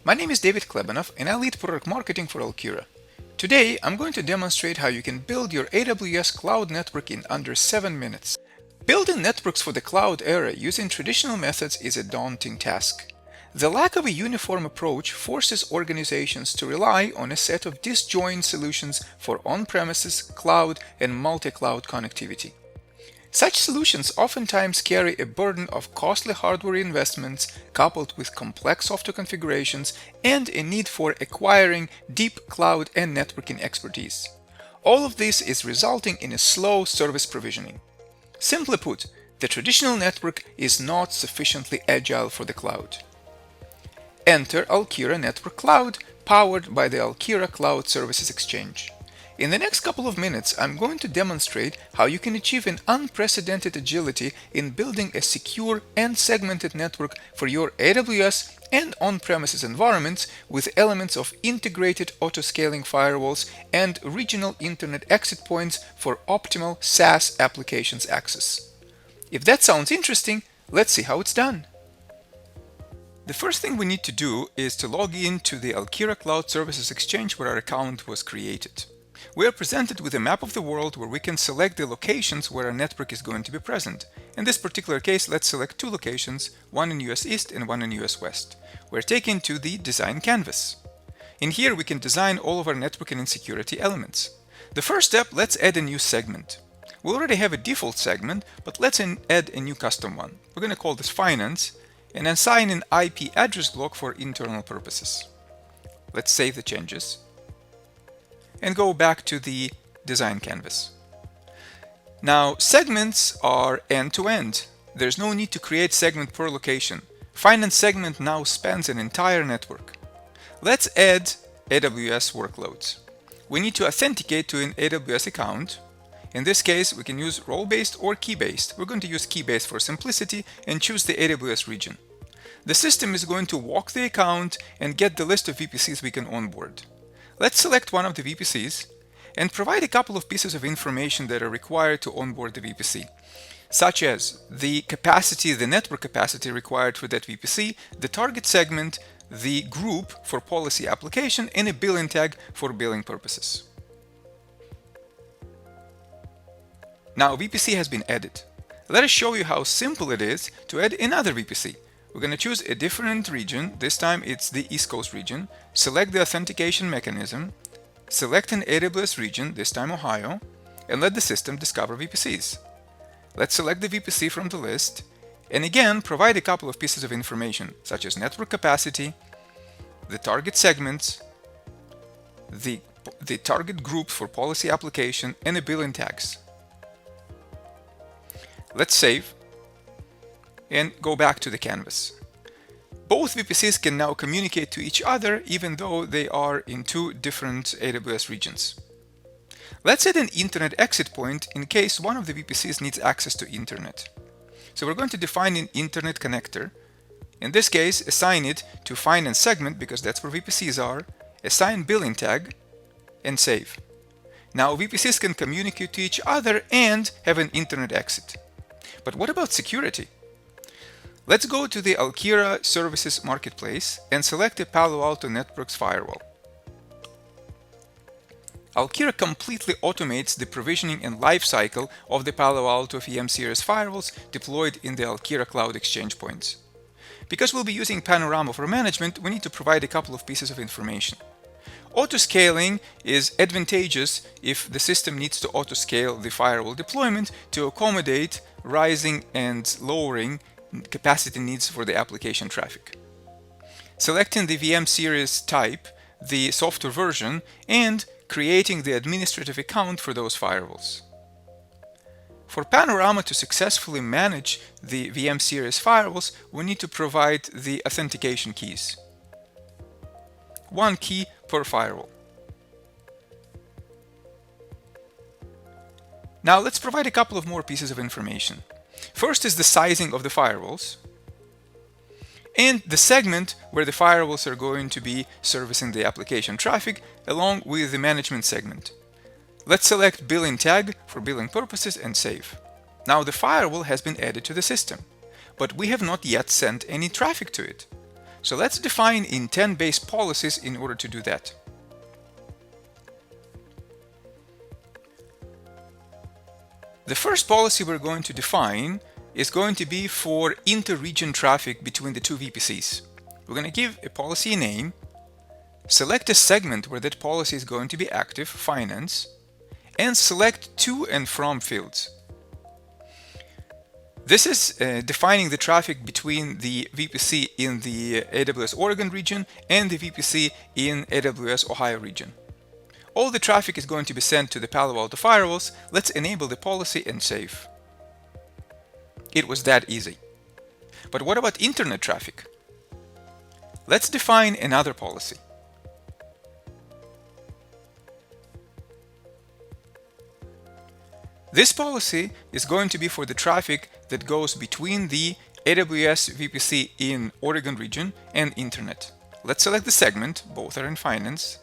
My name is David Klebanov and I lead product marketing for Alkira. Today, I'm going to demonstrate how you can build your AWS cloud network in under 7 minutes. Building networks for the cloud era using traditional methods is a daunting task. The lack of a uniform approach forces organizations to rely on a set of disjoint solutions for on-premises, cloud, and multi-cloud connectivity. Such solutions oftentimes carry a burden of costly hardware investments coupled with complex software configurations and a need for acquiring deep cloud and networking expertise. All of this is resulting in a slow service provisioning. Simply put, the traditional network is not sufficiently agile for the cloud. Enter Alkira Network Cloud, powered by the Alkira Cloud Services Exchange. In the next couple of minutes, I'm going to demonstrate how you can achieve an unprecedented agility in building a secure and segmented network for your AWS and on-premises environments with elements of integrated auto-scaling firewalls and regional internet exit points for optimal SaaS applications access. If that sounds interesting, let's see how it's done. The first thing we need to do is to log in to the Alkira Cloud Services Exchange where our account was created. We are presented with a map of the world where we can select the locations where our network is going to be present. In this particular case, let's select two locations, one in US East and one in US West. We're taken to the design canvas. In here, we can design all of our networking and security elements. The first step, let's add a new segment. We already have a default segment, but let's add a new custom one. We're going to call this Finance and assign an IP address block for internal purposes. Let's save the changes and go back to the design canvas. Now, segments are end-to-end. There's no need to create segment per location. Finance segment now spans an entire network. Let's add AWS workloads. We need to authenticate to an AWS account. In this case, we can use role-based or key-based. We're going to use key-based for simplicity and choose the AWS region. The system is going to walk the account and get the list of VPCs we can onboard. Let's select one of the VPCs and provide a couple of pieces of information that are required to onboard the VPC, such as the capacity, the network capacity required for that VPC, the target segment, the group for policy application, and a billing tag for billing purposes. Now VPC has been added. Let us show you how simple it is to add another VPC. We're going to choose a different region. This time it's the East Coast region. Select the authentication mechanism. Select an AWS region, this time Ohio, and let the system discover VPCs. Let's select the VPC from the list, and again provide a couple of pieces of information, such as network capacity, the target segments, the target group for policy application, and the billing tags. Let's save and go back to the canvas. Both VPCs can now communicate to each other even though they are in two different AWS regions. Let's add an internet exit point in case one of the VPCs needs access to internet. So we're going to define an internet connector. In this case, assign it to finance segment because that's where VPCs are, assign billing tag, and save. Now VPCs can communicate to each other and have an internet exit. But what about security? Let's go to the Alkira Services Marketplace and select the Palo Alto Networks firewall. Alkira completely automates the provisioning and lifecycle of the Palo Alto VM series firewalls deployed in the Alkira Cloud Exchange points. Because we'll be using Panorama for management, we need to provide a couple of pieces of information. Auto-scaling is advantageous if the system needs to auto-scale the firewall deployment to accommodate rising and lowering capacity needs for the application traffic. Selecting the VM series type, the software version, and creating the administrative account for those firewalls. For Panorama to successfully manage the VM series firewalls, we need to provide the authentication keys. One key per firewall. Now let's provide a couple of more pieces of information. First is the sizing of the firewalls and the segment where the firewalls are going to be servicing the application traffic along with the management segment. Let's select billing tag for billing purposes and save. Now the firewall has been added to the system, but we have not yet sent any traffic to it. So let's define intent-based policies in order to do that. The first policy we're going to define is going to be for inter-region traffic between the two VPCs. We're going to give a policy name, select a segment where that policy is going to be active, finance, and select to and from fields. This is defining the traffic between the VPC in the AWS Oregon region and the VPC in AWS Ohio region. All the traffic is going to be sent to the Palo Alto firewalls. Let's enable the policy and save. It was that easy. But what about internet traffic? Let's define another policy. This policy is going to be for the traffic that goes between the AWS VPC in Oregon region and internet. Let's select the segment, both are in finance.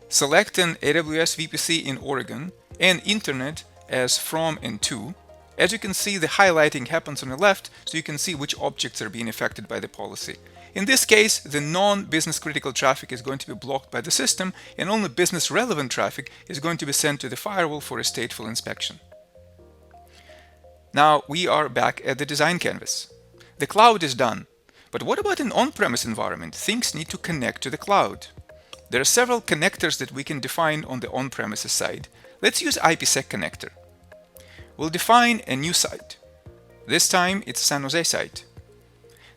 Select an AWS VPC in Oregon and internet as from and to. As you can see, the highlighting happens on the left, so you can see which objects are being affected by the policy. In this case, the non-business critical traffic is going to be blocked by the system, and only business relevant traffic is going to be sent to the firewall for a stateful inspection. Now we are back at the design canvas. The cloud is done, but what about an on-premise environment? Things need to connect to the cloud. There are several connectors that we can define on the on-premises side. Let's use IPsec connector. We'll define a new site. This time it's a San Jose site.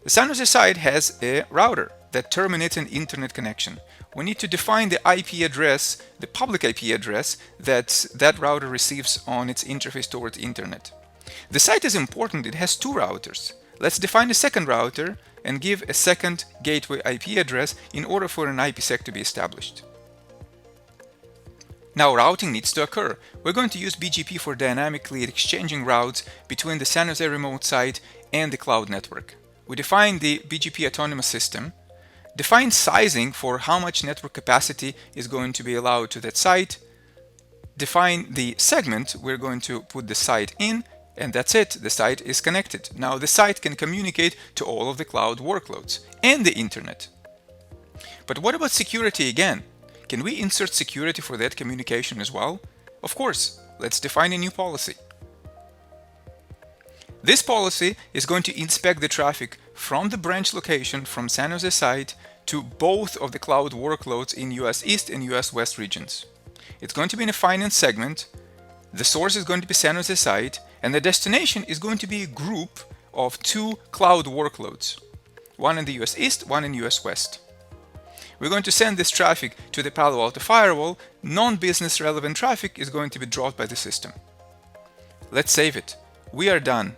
The San Jose site has a router that terminates an internet connection. We need to define the IP address, the public IP address that router receives on its interface towards internet. The site is important, it has two routers. Let's define a second router and give a second gateway IP address in order for an IPsec to be established. Now routing needs to occur. We're going to use BGP for dynamically exchanging routes between the San Jose remote site and the cloud network. We define the BGP autonomous system, define sizing for how much network capacity is going to be allowed to that site, define the segment we're going to put the site in, and that's it, the site is connected. Now the site can communicate to all of the cloud workloads and the internet. But what about security again? Can we insert security for that communication as well? Of course, let's define a new policy. This policy is going to inspect the traffic from the branch location from San Jose site to both of the cloud workloads in US East and US West regions. It's going to be in a finance segment. The source is going to be San Jose site, and the destination is going to be a group of two cloud workloads, one in the US East, one in US West. We're going to send this traffic to the Palo Alto firewall. Non-business relevant traffic is going to be dropped by the system. Let's save it. We are done.